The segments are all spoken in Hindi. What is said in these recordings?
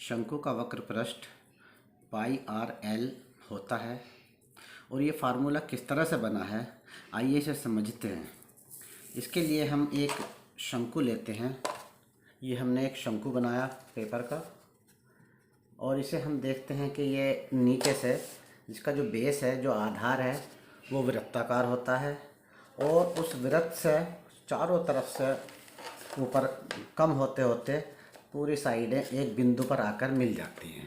शंकु का वक्र पृष्ठ पाई आर एल होता है। और ये फार्मूला किस तरह से बना है, आइए इसे समझते हैं। इसके लिए हम एक शंकु लेते हैं। ये हमने एक शंकु बनाया पेपर का, और इसे हम देखते हैं कि ये नीचे से इसका जो बेस है, जो आधार है, वो वृत्ताकार होता है और उस वृत्त से चारों तरफ से ऊपर कम होते होते पूरी साइडें एक बिंदु पर आकर मिल जाती हैं।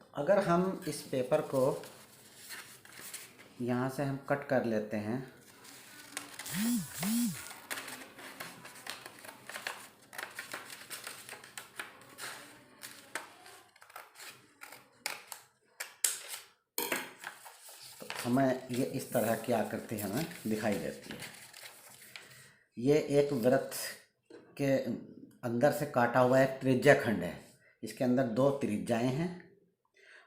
तो अगर हम इस पेपर को यहाँ से हम कट कर लेते हैं, तो हमें ये इस तरह की आकृति हमें दिखाई देती है। ये एक वृत्त के अंदर से काटा हुआ एक त्रिज्या खंड है। इसके अंदर दो त्रिज्याएं हैं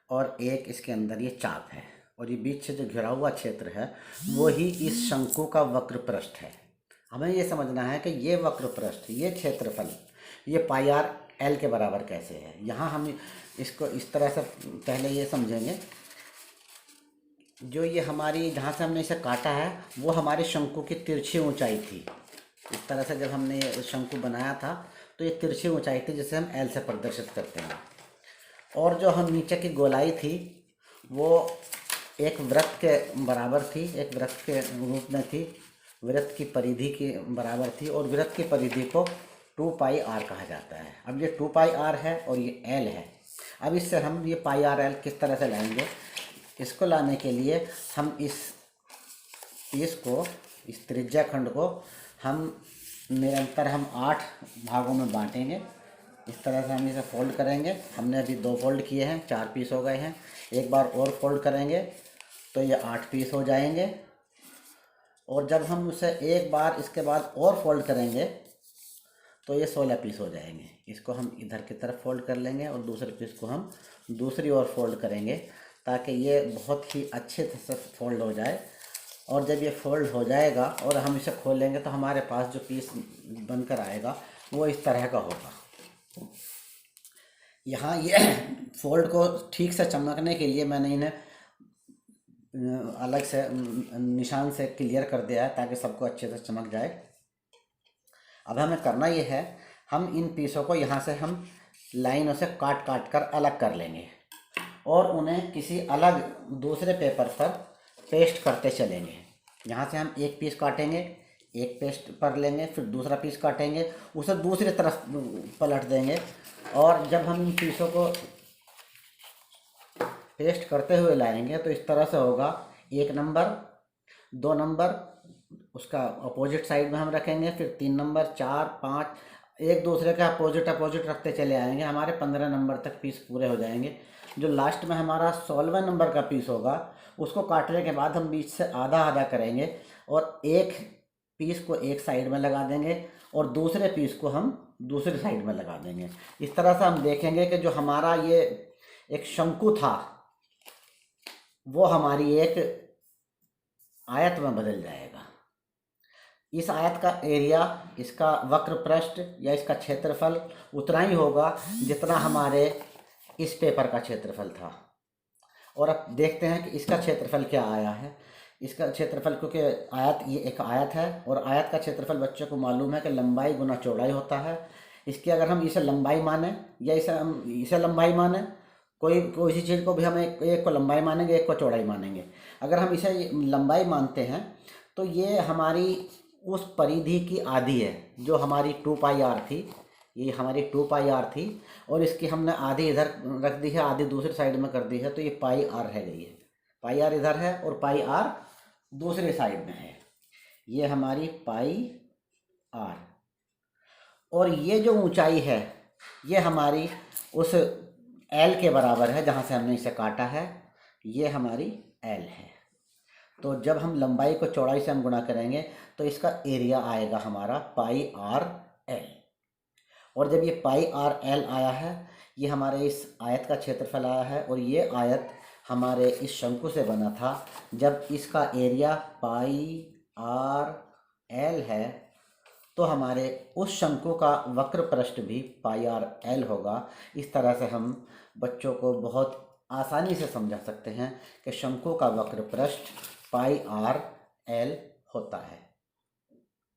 और एक इसके अंदर ये चाप है, और ये बीच से जो घिरा हुआ क्षेत्र है वो ही इस शंकु का वक्र पृष्ठ है। हमें ये समझना है कि ये वक्र पृष्ठ, ये क्षेत्रफल, ये पाई आर एल के बराबर कैसे है। यहाँ हम इसको इस तरह से पहले ये समझेंगे, जो ये हमारी जहाँ से हमने इसे काटा है वो हमारे शंकु की तिरछी ऊंचाई थी। इस तरह से जब हमने ये शंकु बनाया था तो ये तिरछी ऊंचाई थी, जिसे हम एल से प्रदर्शित करते हैं। और जो हम नीचे की गोलाई थी वो एक वृत्त के बराबर थी, एक वृत्त के रूप में थी, वृत्त की परिधि के बराबर थी, और वृत्त की परिधि को 2 पाई आर कहा जाता है। अब ये 2 पाई आर है और ये एल है। अब इससे हम ये पाई आर एल किस तरह से लाएंगे, इसको लाने के लिए हम इस त्रिज्या खंड को हम निरंतर 8 भागों में बांटेंगे। इस तरह से हम इसे फोल्ड करेंगे। हमने अभी 2 फोल्ड किए हैं, 4 पीस हो गए हैं। एक बार और फोल्ड करेंगे तो ये 8 पीस हो जाएंगे। और जब हम उसे एक बार इसके बाद और फोल्ड करेंगे तो ये 16 पीस हो जाएंगे। इसको हम इधर की तरफ फोल्ड कर लेंगे और दूसरे पीस को हम दूसरी ओर फोल्ड करेंगे, ताकि ये बहुत ही अच्छे से फोल्ड हो जाए। और जब ये फोल्ड हो जाएगा और हम इसे खोलेंगे तो हमारे पास जो पीस बनकर आएगा वो इस तरह का होगा। यहाँ ये फोल्ड को ठीक से चमकने के लिए मैंने इन्हें अलग से निशान से क्लियर कर दिया है, ताकि सबको अच्छे से चमक जाए। अब हमें करना ये है, हम इन पीसों को यहाँ से हम लाइनों से काट काट कर अलग कर लेंगे और उन्हें किसी अलग दूसरे पेपर पर पेस्ट करते चलेंगे। यहाँ से हम एक पीस काटेंगे, एक पेस्ट पर लेंगे, फिर दूसरा पीस काटेंगे, उसे दूसरी तरफ पलट देंगे। और जब हम इन पीसों को पेस्ट करते हुए लाएंगे तो इस तरह से होगा। 1 नंबर, 2 नंबर उसका अपोजिट साइड में हम रखेंगे, फिर 3 नंबर, 4, 5, एक दूसरे का अपोजिट रखते चले आएंगे। हमारे 15 नंबर तक पीस पूरे हो जाएंगे। जो लास्ट में हमारा 16वें नंबर का पीस होगा, उसको काटने के बाद हम बीच से आधा आधा करेंगे और एक पीस को एक साइड में लगा देंगे और दूसरे पीस को हम दूसरी साइड में लगा देंगे। इस तरह से हम देखेंगे कि जो हमारा ये एक शंकु था वो हमारी एक आयत में बदल जाएगा। इस आयत का एरिया, इसका वक्र पृष्ठ या इसका क्षेत्रफल उतना ही होगा जितना हमारे इस पेपर का क्षेत्रफल था। और अब देखते हैं कि इसका क्षेत्रफल क्या आया है। इसका क्षेत्रफल, क्योंकि ये एक आयत है और आयत का क्षेत्रफल बच्चों को मालूम है कि लंबाई गुना चौड़ाई होता है। इसकी अगर हम इसे लंबाई माने या इसे लंबाई माने, कोई सी चीज़ को भी हम एक को लंबाई मानेंगे, एक को चौड़ाई मानेंगे। अगर हम इसे लंबाई मानते हैं तो ये हमारी उस परिधि की आधी है जो हमारी 2 पाई आर थी। ये हमारी 2 पाई आर थी और इसकी हमने आधी इधर रख दी है, आधी दूसरी साइड में कर दी है, तो ये पाई आर रह गई है। पाई आर इधर है और पाई आर दूसरी साइड में है। ये हमारी पाई आर, और ये जो ऊंचाई है ये हमारी उस एल के बराबर है जहाँ से हमने इसे काटा है। ये हमारी एल है। तो जब हम लंबाई को चौड़ाई से हम गुणा करेंगे तो इसका एरिया आएगा हमारा पाई आर एल। और जब ये पाई आर एल आया है, ये हमारे इस आयत का क्षेत्रफल आया है, और ये आयत हमारे इस शंकु से बना था। जब इसका एरिया पाई आर एल है तो हमारे उस शंकु का वक्र पृष्ठ भी पाई आर एल होगा। इस तरह से हम बच्चों को बहुत आसानी से समझा सकते हैं कि शंकु का वक्र पृष्ठ पाई आर एल होता है।